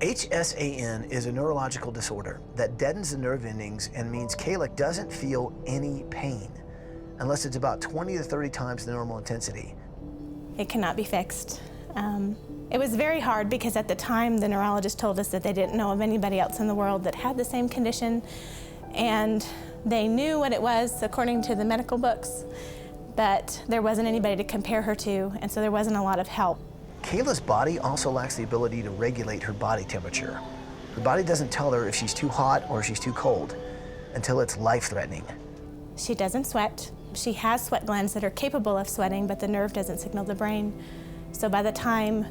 HSAN is a neurological disorder that deadens the nerve endings and means Kayla doesn't feel any pain unless it's about 20 to 30 times the normal intensity. It cannot be fixed. It was very hard because at the time the neurologist told us that they didn't know of anybody else in the world that had the same condition, and they knew what it was according to the medical books, but there wasn't anybody to compare her to, and so there wasn't a lot of help. Kayla's body also lacks the ability to regulate her body temperature. Her body doesn't tell her if she's too hot or if she's too cold until it's life-threatening. She doesn't sweat. She has sweat glands that are capable of sweating, but the nerve doesn't signal the brain. So by the time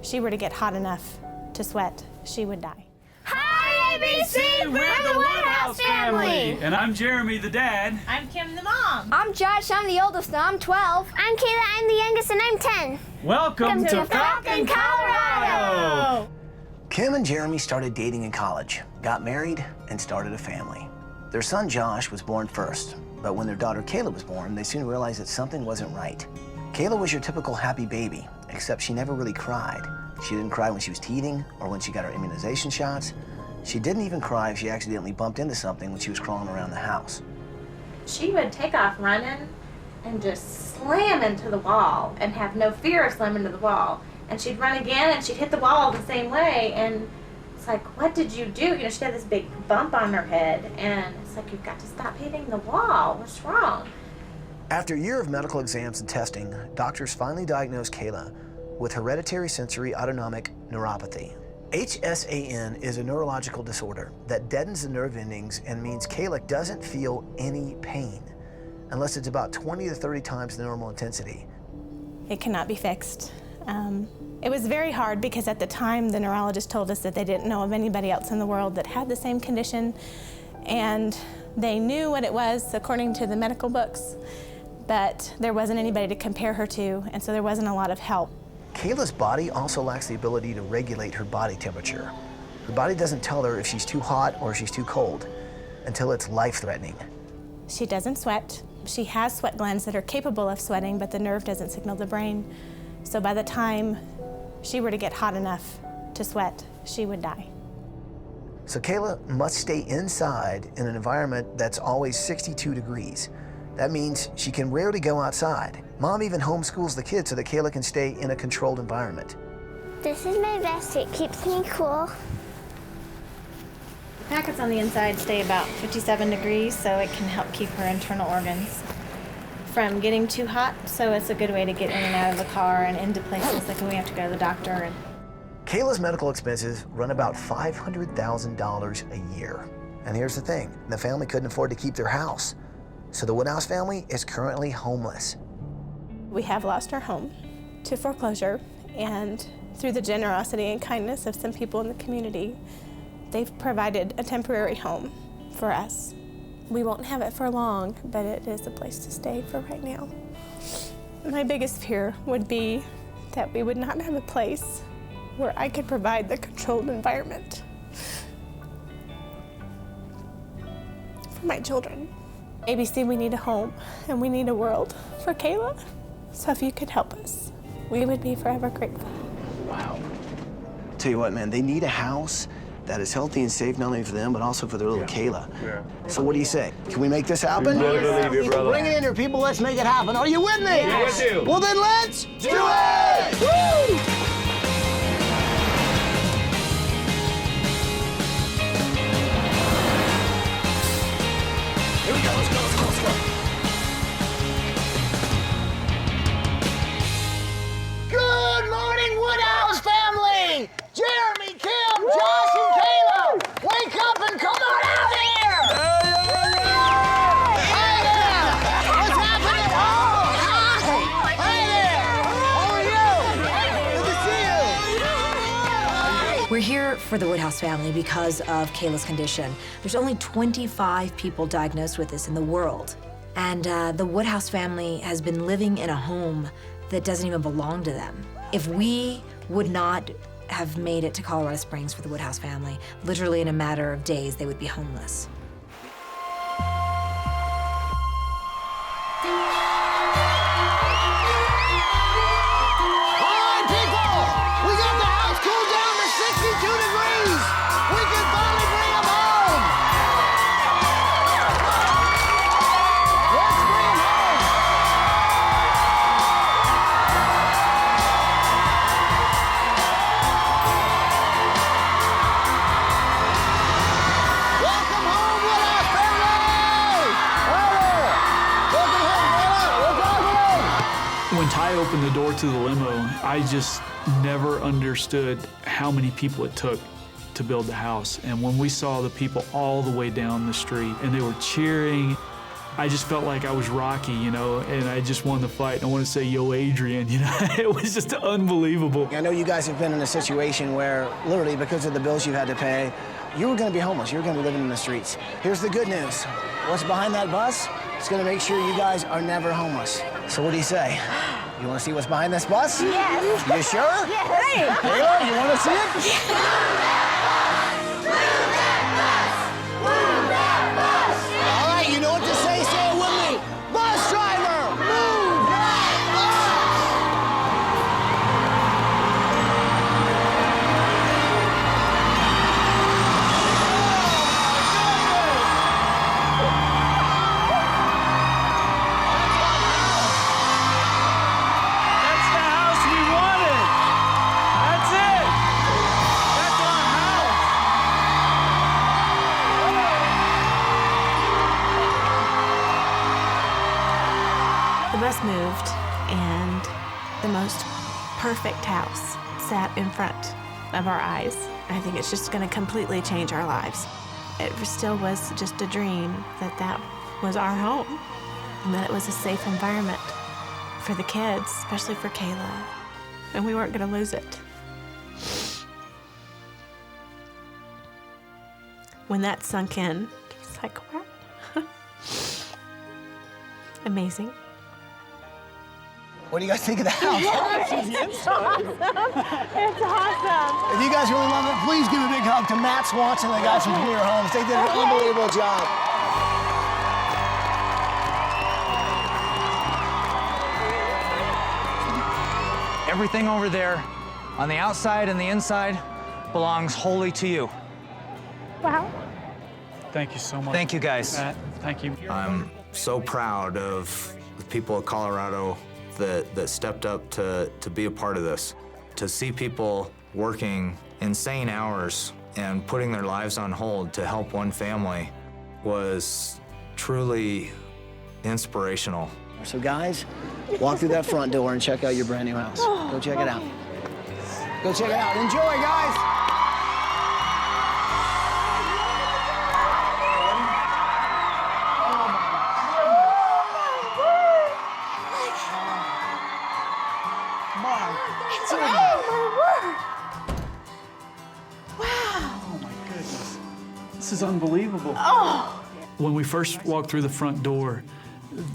she were to get hot enough to sweat, she would die. Hi, ABC! We're the Woodhouse family! And I'm Jeremy, the dad. I'm Kim, the mom. I'm Josh, I'm the oldest, and I'm 12. I'm Kayla, I'm the youngest, and I'm 10. Welcome to Falcon, Colorado! Kim and Jeremy started dating in college, got married, and started a family. Their son Josh was born first, but when their daughter Kayla was born, they soon realized that something wasn't right. Kayla was your typical happy baby, except she never really cried. She didn't cry when she was teething or when she got her immunization shots. She didn't even cry if she accidentally bumped into something when she was crawling around the house. She would take off running and just slam into the wall and have no fear of slamming into the wall. And she'd run again and she'd hit the wall the same way. And it's like, what did you do? You know, she had this big bump on her head. And it's like, you've got to stop hitting the wall. What's wrong? After a year of medical exams and testing, doctors finally diagnosed Kayla with Hereditary Sensory Autonomic Neuropathy. HSAN is a neurological disorder that deadens the nerve endings and means Kayla doesn't feel any pain unless it's about 20 to 30 times the normal intensity. It cannot be fixed. It was very hard because at the time the neurologist told us that they didn't know of anybody else in the world that had the same condition, and they knew what it was according to the medical books, but there wasn't anybody to compare her to, and so there wasn't a lot of help. Kayla's body also lacks the ability to regulate her body temperature. Her body doesn't tell her if she's too hot or if she's too cold until it's life-threatening. She doesn't sweat. She has sweat glands that are capable of sweating, but the nerve doesn't signal the brain. So by the time she were to get hot enough to sweat, she would die. So Kayla must stay inside in an environment that's always 62 degrees. That means she can rarely go outside. Mom even homeschools the kids so that Kayla can stay in a controlled environment. This is my vest. It keeps me cool. The packets on the inside stay about 57 degrees, so it can help keep her internal organs from getting too hot. So it's a good way to get in and out of the car and into places like when we have to go to the doctor. Kayla's medical expenses run about $500,000 a year. And here's the thing, the family couldn't afford to keep their house. So the Woodhouse family is currently homeless. We have lost our home to foreclosure, and through the generosity and kindness of some people in the community, they've provided a temporary home for us. We won't have it for long, but it is a place to stay for right now. My biggest fear would be that we would not have a place where I could provide the controlled environment for my children. ABC, we need a home, and we need a world for Kayla. So if you could help us, we would be forever grateful. Wow. Tell you what, man, they need a house that is healthy and safe, not only for them, but also for their little Kayla. Yeah. So what do you say? Can we make this happen? We really believe you, brother. Bring it in here, people. Let's make it happen. Are you with me? Yes. With you. Well, then let's do it! Woo! Here we go. Let's go. Good morning, Woodhouse family! Jeremy, Kim, Josh, and Kayla! Wake up and come on out here! Hi there! What's happening? Oh, hi! Hi there! How are you? Good to see you! We're here for the Woodhouse family because of Kayla's condition. There's only 25 people diagnosed with this in the world. And the Woodhouse family has been living in a home that doesn't even belong to them. If we would not have made it to Colorado Springs for the Woodhouse family, literally in a matter of days, they would be homeless. All right, people! We got the house cooled down to 62 degrees! opened the door to the limo, I just never understood how many people it took to build the house. And when we saw the people all the way down the street and they were cheering, I just felt like I was Rocky, you know, and I just won the fight. I want to say, yo, Adrian, you know, it was just unbelievable. I know you guys have been in a situation where, literally, because of the bills you had to pay, you were going to be homeless. You were going to be living in the streets. Here's the good news. What's behind that bus? It's going to make sure you guys are never homeless. So what do you say? You want to see what's behind this bus? Yes. You sure? Yes. Hey. Kayla, you want to see it? All right, you know what to say. Say it with me. Bus driver, move that That's the house we wanted. That's it. That's our house. The bus moved, and the most perfect house sat in front of our eyes. I think it's just going to completely change our lives. It still was just a dream that that was our home, and that it was a safe environment for the kids, especially for Kayla, and we weren't going to lose it. When that sunk in, it's like, wow. Amazing. What do you guys think of the house? It's awesome. If you guys really love it, please give a big hug to Matt Swanson and the guys from Premier Homes. They did an unbelievable job. Everything over there, on the outside and the inside, belongs wholly to you. Wow. Thank you so much. Thank you, guys. Matt, thank you. I'm so proud of the people of Colorado that stepped up to be a part of this. To see people working insane hours and putting their lives on hold to help one family was truly inspirational. So guys, walk through that front door and check out your brand new house. Go check it out. Go check it out. Enjoy, guys. This is unbelievable. When we first walked through the front door,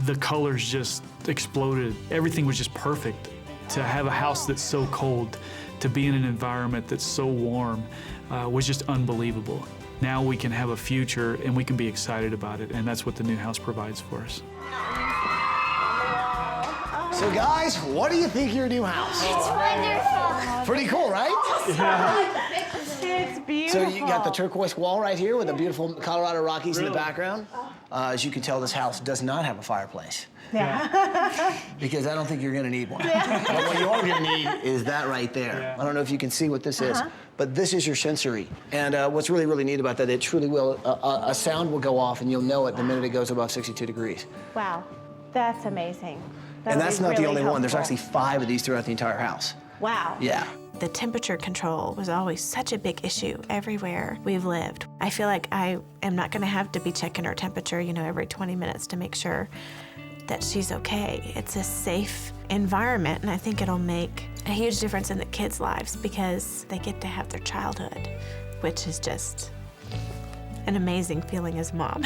the colors just exploded. Everything was just perfect. To have a house that's so cold, to be in an environment that's so warm, was just unbelievable. Now we can have a future and we can be excited about it, and that's what the new house provides for us. So guys, what do you think of your new house? It's wonderful. Pretty cool, right? It's beautiful. So you got the turquoise wall right here with the beautiful Colorado Rockies in the background. As you can tell, this house does not have a fireplace. Yeah. Because I don't think you're gonna need one. But what you are gonna need is that right there. Yeah. I don't know if you can see what this is, but this is your sensory. And what's really, really neat about that, it truly will, a sound will go off and you'll know it the minute it goes above 62 degrees. Wow. That's amazing. And that's not the only one. There's helpful. actually 5 of these throughout the entire house. Wow. Yeah. The temperature control was always such a big issue everywhere we've lived. I feel like I am not gonna have to be checking her temperature, you know, every 20 minutes to make sure that she's okay. It's a safe environment, and I think it'll make a huge difference in the kids' lives because they get to have their childhood, which is just an amazing feeling as mom.